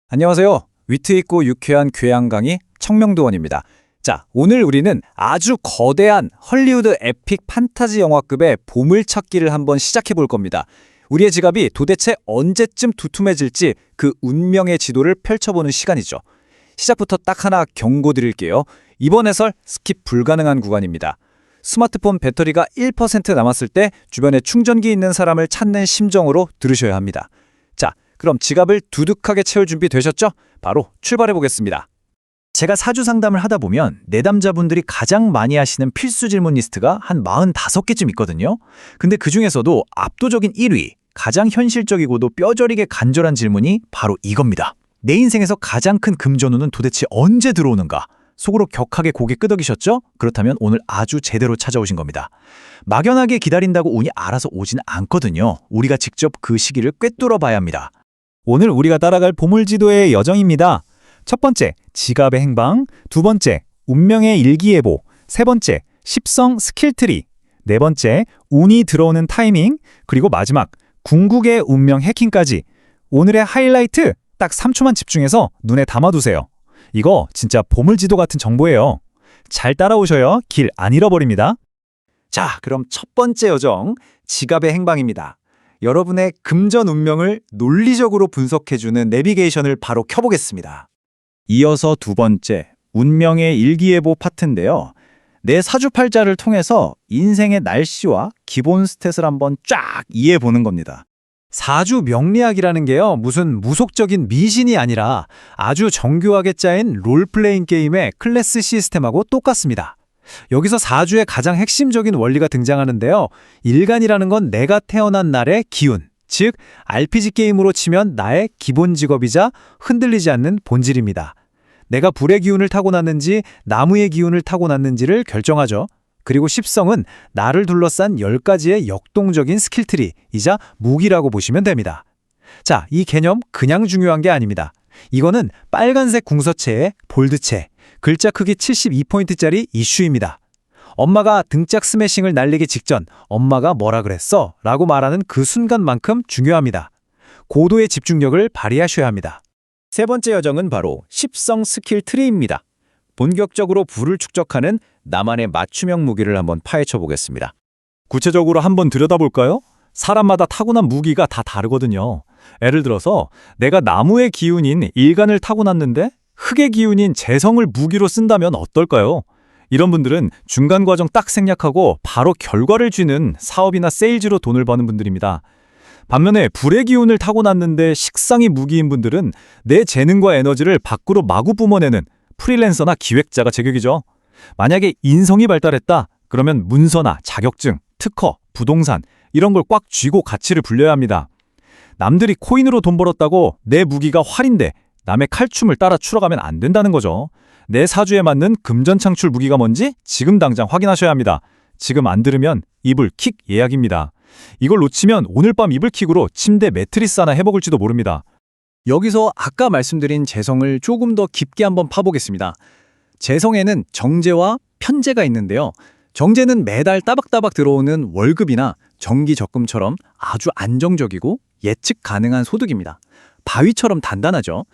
안녕하세요. 위트 있고 유쾌한 교양 강의 청명도원입니다. 자, 오늘 우리는 아주 거대한 헐리우드 에픽 판타지 영화급의 보물찾기를 한번 시작해 볼 겁니다. 우리의 지갑이 도대체 언제쯤 두툼해질지 그 운명의 지도를 펼쳐보는 시간이죠. 시작부터 딱 하나 경고 드릴게요. 이번 해설 스킵 불가능한 구간입니다. 스마트폰 배터리가 1% 남았을 때 주변에 충전기 있는 사람을 찾는 심정으로 들으셔야 합니다. 자, 그럼 지갑을 두둑하게 채울 준비 되셨죠? 바로 출발해 보겠습니다. 제가 사주 상담을 하다 보면 내담자분들이 가장 많이 하시는 필수 질문 리스트가 한 45개쯤 있거든요. 근데 그중에서도 압도적인 1위, 가장 현실적이고도 뼈저리게 간절한 질문이 바로 이겁니다. 내 인생에서 가장 큰 금전운은 도대체 언제 들어오는가? 속으로 격하게 고개 끄덕이셨죠? 그렇다면 오늘 아주 제대로 찾아오신 겁니다. 막연하게 기다린다고 운이 알아서 오진 않거든요. 우리가 직접 그 시기를 꿰뚫어 봐야 합니다. 오늘 우리가 따라갈 보물지도의 여정입니다. 첫 번째, 지갑의 행방. 두 번째, 운명의 일기예보. 세 번째, 십성 스킬트리. 네 번째, 운이 들어오는 타이밍. 그리고 마지막, 궁극의 운명 해킹까지. 오늘의 하이라이트 딱 3초만 집중해서 눈에 담아두세요. 이거 진짜 보물지도 같은 정보예요. 잘 따라오셔요. 길 안 잃어버립니다. 자, 그럼 첫 번째 여정, 지갑의 행방입니다. 여러분의 금전 운명을 논리적으로 분석해주는 내비게이션을 바로 켜보겠습니다. 이어서 두 번째, 운명의 일기예보 파트인데요. 내 사주팔자를 통해서 인생의 날씨와 기본 스탯을 한번 쫙 이해해보는 겁니다. 사주 명리학이라는 게요, 무슨 무속적인 미신이 아니라 아주 정교하게 짜인 롤플레잉 게임의 클래스 시스템하고 똑같습니다. 여기서 사주의 가장 핵심적인 원리가 등장하는데요. 일간이라는 건 내가 태어난 날의 기운, 즉 RPG 게임으로 치면 나의 기본 직업이자 흔들리지 않는 본질입니다. 내가 불의 기운을 타고났는지 나무의 기운을 타고났는지를 결정하죠. 그리고 십성은 나를 둘러싼 10가지의 역동적인 스킬트리이자 무기라고 보시면 됩니다. 자, 이 개념 그냥 중요한 게 아닙니다. 이거는 빨간색 궁서체의 볼드체, 글자 크기 72포인트짜리 이슈입니다. 엄마가 등짝 스매싱을 날리기 직전 엄마가 뭐라 그랬어? 라고 말하는 그 순간만큼 중요합니다. 고도의 집중력을 발휘하셔야 합니다. 세 번째 여정은 바로 십성 스킬 트리입니다. 본격적으로 불을 축적하는 나만의 맞춤형 무기를 한번 파헤쳐 보겠습니다. 구체적으로 한번 들여다볼까요? 사람마다 타고난 무기가 다 다르거든요. 예를 들어서 내가 나무의 기운인 일간을 타고났는데 흙의 기운인 재성을 무기로 쓴다면 어떨까요? 이런 분들은 중간 과정 딱 생략하고 바로 결과를 쥐는 사업이나 세일즈로 돈을 버는 분들입니다. 반면에 불의 기운을 타고났는데 식상이 무기인 분들은 내 재능과 에너지를 밖으로 마구 뿜어내는 프리랜서나 기획자가 제격이죠. 만약에 인성이 발달했다, 그러면 문서나 자격증, 특허, 부동산 이런 걸 꽉 쥐고 가치를 불려야 합니다. 남들이 코인으로 돈 벌었다고 내 무기가 활인데 남의 칼춤을 따라 추러가면 안 된다는 거죠. 내 사주에 맞는 금전 창출 무기가 뭔지 지금 당장 확인하셔야 합니다. 지금 안 들으면 이불킥 예약입니다. 이걸 놓치면 오늘 밤 이불킥으로 침대 매트리스 하나 해먹을지도 모릅니다. 여기서 아까 말씀드린 재성을 조금 더 깊게 한번 파보겠습니다. 재성에는 정제와 편제가 있는데요. 정제는 매달 따박따박 들어오는 월급이나 정기 적금처럼 아주 안정적이고 예측 가능한 소득입니다. 바위처럼 단단하죠.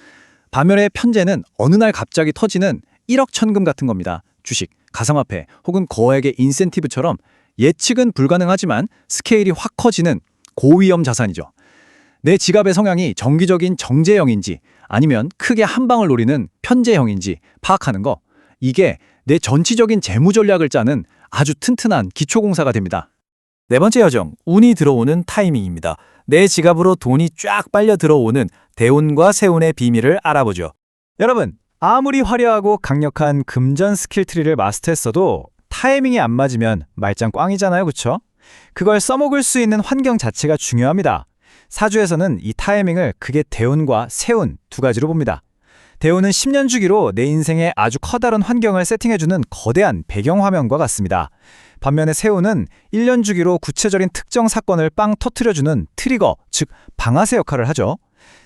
반면에 편제는 어느 날 갑자기 터지는 1억 천금 같은 겁니다. 주식, 가상화폐 혹은 거액의 인센티브처럼 예측은 불가능하지만 스케일이 확 커지는 고위험 자산이죠. 내 지갑의 성향이 정기적인 정제형인지 아니면 크게 한 방을 노리는 편제형인지 파악하는 거, 이게 내 전체적인 재무 전략을 짜는 아주 튼튼한 기초공사가 됩니다. 네 번째 여정, 운이 들어오는 타이밍입니다. 내 지갑으로 돈이 쫙 빨려 들어오는 대운과 세운의 비밀을 알아보죠. 여러분, 아무리 화려하고 강력한 금전 스킬트리를 마스터했어도 타이밍이 안 맞으면 말짱 꽝이잖아요, 그쵸? 그걸 써먹을 수 있는 환경 자체가 중요합니다. 사주에서는 이 타이밍을 크게 대운과 세운 두 가지로 봅니다. 대운은 10년 주기로 내 인생에 아주 커다란 환경을 세팅해주는 거대한 배경화면과 같습니다. 반면에 세운은 1년 주기로 구체적인 특정 사건을 빵 터트려주는 트리거, 즉 방아쇠 역할을 하죠.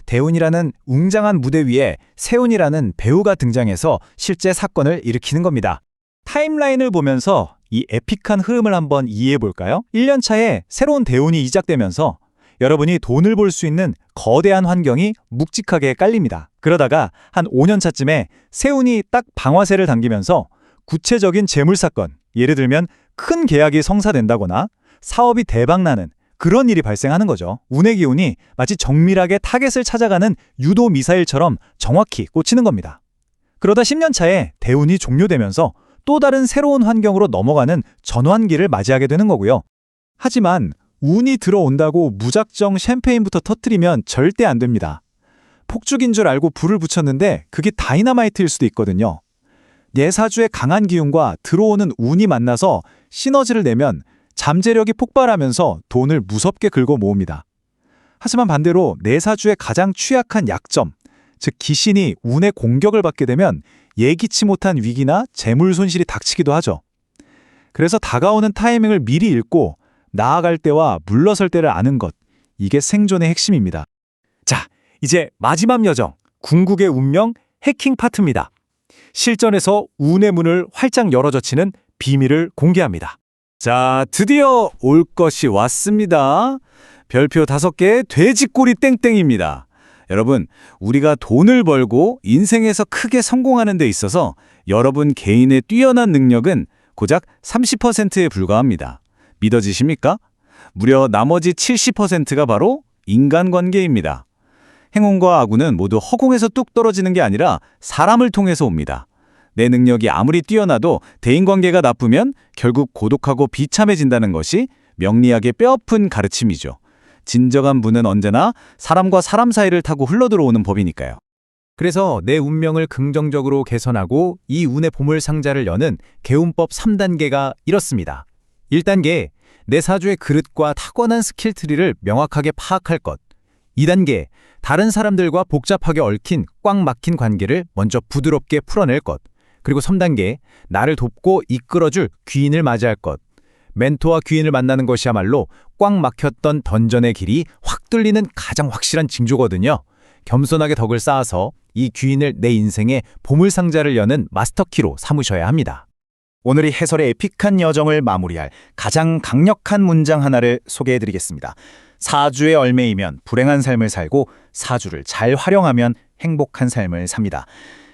대운이라는 웅장한 무대 위에 세운이라는 배우가 등장해서 실제 사건을 일으키는 겁니다. 타임라인을 보면서 이 에픽한 흐름을 한번 이해해 볼까요? 1년 차에 새로운 대운이 이작되면서 여러분이 돈을 벌 수 있는 거대한 환경이 묵직하게 깔립니다. 그러다가 한 5년 차쯤에 세운이 딱 방아쇠를 당기면서 구체적인 재물 사건, 예를 들면 큰 계약이 성사된다거나 사업이 대박나는 그런 일이 발생하는 거죠. 운의 기운이 마치 정밀하게 타겟을 찾아가는 유도 미사일처럼 정확히 꽂히는 겁니다. 그러다 10년 차에 대운이 종료되면서 또 다른 새로운 환경으로 넘어가는 전환기를 맞이하게 되는 거고요. 하지만 운이 들어온다고 무작정 샴페인부터 터뜨리면 절대 안 됩니다. 폭죽인 줄 알고 불을 붙였는데 그게 다이너마이트일 수도 있거든요. 내 사주의 강한 기운과 들어오는 운이 만나서 시너지를 내면 잠재력이 폭발하면서 돈을 무섭게 긁어 모읍니다. 하지만 반대로 내 사주의 가장 취약한 약점, 즉 기신이 운의 공격을 받게 되면 예기치 못한 위기나 재물 손실이 닥치기도 하죠. 그래서 다가오는 타이밍을 미리 읽고 나아갈 때와 물러설 때를 아는 것, 이게 생존의 핵심입니다. 자, 이제 마지막 여정, 궁극의 운명 해킹 파트입니다. 실전에서 운의 문을 활짝 열어젖히는 비밀을 공개합니다. 자, 드디어 올 것이 왔습니다. 별표 5개 돼지꼬리 땡땡입니다. 여러분, 우리가 돈을 벌고 인생에서 크게 성공하는 데 있어서 여러분 개인의 뛰어난 능력은 고작 30%에 불과합니다. 믿어지십니까? 무려 나머지 70%가 바로 인간관계입니다. 행운과 악운은 모두 허공에서 뚝 떨어지는 게 아니라 사람을 통해서 옵니다. 내 능력이 아무리 뛰어나도 대인관계가 나쁘면 결국 고독하고 비참해진다는 것이 명리학의 뼈아픈 가르침이죠. 진정한 부는 언제나 사람과 사람 사이를 타고 흘러들어오는 법이니까요. 그래서 내 운명을 긍정적으로 개선하고 이 운의 보물 상자를 여는 개운법 3단계가 이렇습니다. 1단계, 내 사주의 그릇과 타고난 스킬트리를 명확하게 파악할 것. 2단계, 다른 사람들과 복잡하게 얽힌 꽉 막힌 관계를 먼저 부드럽게 풀어낼 것. 그리고 3단계, 나를 돕고 이끌어줄 귀인을 맞이할 것. 멘토와 귀인을 만나는 것이야말로 꽉 막혔던 던전의 길이 확 뚫리는 가장 확실한 징조거든요. 겸손하게 덕을 쌓아서 이 귀인을 내 인생의 보물상자를 여는 마스터키로 삼으셔야 합니다. 오늘 이 해설의 에픽한 여정을 마무리할 가장 강력한 문장 하나를 소개해드리겠습니다. 사주의 얼매이면 불행한 삶을 살고 사주를 잘 활용하면 행복한 삶을 삽니다.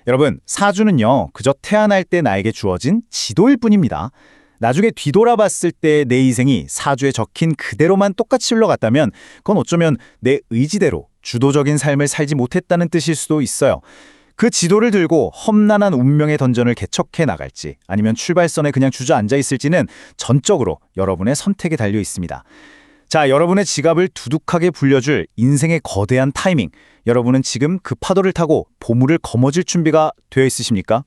여러분, 사주는요, 그저 태어날 때 나에게 주어진 지도일 뿐입니다. 나중에 뒤돌아봤을 때 내 인생이 사주에 적힌 그대로만 똑같이 흘러갔다면 그건 어쩌면 내 의지대로 주도적인 삶을 살지 못했다는 뜻일 수도 있어요. 그 지도를 들고 험난한 운명의 던전을 개척해 나갈지 아니면 출발선에 그냥 주저앉아 있을지는 전적으로 여러분의 선택에 달려 있습니다. 자, 여러분의 지갑을 두둑하게 불려줄 인생의 거대한 타이밍, 여러분은 지금 그 파도를 타고 보물을 거머쥘 준비가 되어 있으십니까?